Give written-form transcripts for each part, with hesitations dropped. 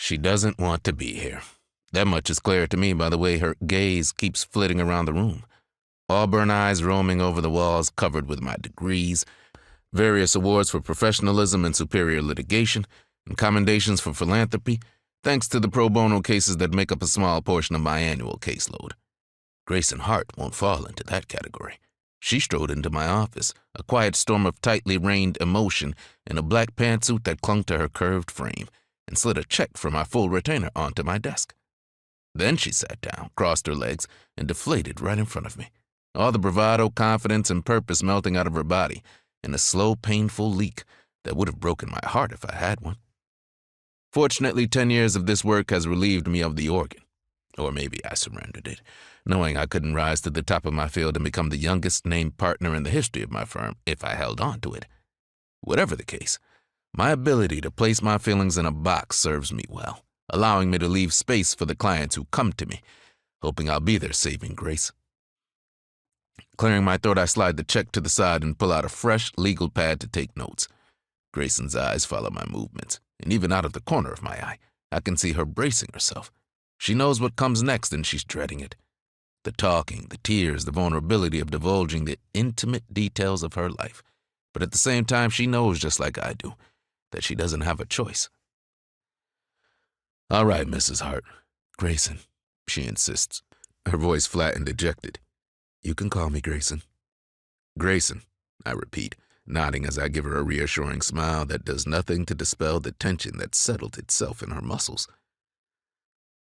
She doesn't want to be here. That much is clear to me by the way her gaze keeps flitting around the room. Auburn eyes roaming over the walls covered with my degrees, various awards for professionalism and superior litigation, and commendations for philanthropy, thanks to the pro bono cases that make up a small portion of my annual caseload. Grayson Hart won't fall into that category. She strode into my office, a quiet storm of tightly reined emotion in a black pantsuit that clung to her curved frame, and slid a check for my full retainer onto my desk. Then she sat down, crossed her legs, and deflated right in front of me, all the bravado, confidence, and purpose melting out of her body in a slow, painful leak that would have broken my heart if I had one. Fortunately, 10 years of this work has relieved me of the organ. Or maybe I surrendered it, knowing I couldn't rise to the top of my field and become the youngest named partner in the history of my firm if I held on to it. Whatever the case, my ability to place my feelings in a box serves me well, allowing me to leave space for the clients who come to me, hoping I'll be their saving grace. Clearing my throat, I slide the check to the side and pull out a fresh legal pad to take notes. Grayson's eyes follow my movements, and even out of the corner of my eye, I can see her bracing herself. She knows what comes next, and she's dreading it. The talking, the tears, the vulnerability of divulging the intimate details of her life. But at the same time, she knows, just like I do, that she doesn't have a choice. "All right, Mrs. Hart. Grayson," she insists, her voice flat and dejected. "You can call me Grayson." "Grayson," I repeat, nodding as I give her a reassuring smile that does nothing to dispel the tension that settled itself in her muscles.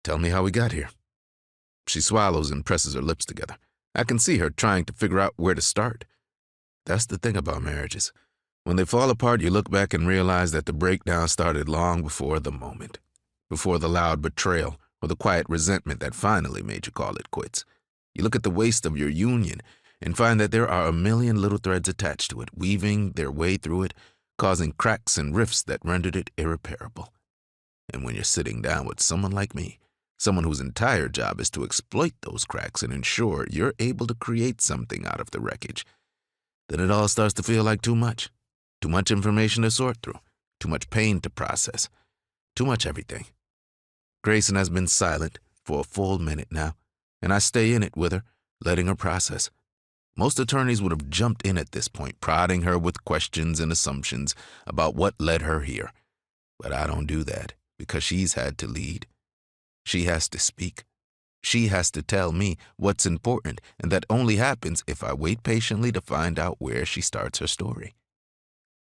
"Tell me how we got here." She swallows and presses her lips together. I can see her trying to figure out where to start. That's the thing about marriages. When they fall apart, you look back and realize that the breakdown started long before the moment, before the loud betrayal or the quiet resentment that finally made you call it quits. You look at the waist of your union and find that there are a million little threads attached to it, weaving their way through it, causing cracks and rifts that rendered it irreparable. And when you're sitting down with someone like me, someone whose entire job is to exploit those cracks and ensure you're able to create something out of the wreckage, then it all starts to feel like too much. Too much information to sort through, too much pain to process, too much everything. Grayson has been silent for a full minute now, and I stay in it with her, letting her process. Most attorneys would have jumped in at this point, prodding her with questions and assumptions about what led her here. But I don't do that, because she's had to lead. She has to speak. She has to tell me what's important, and that only happens if I wait patiently to find out where she starts her story.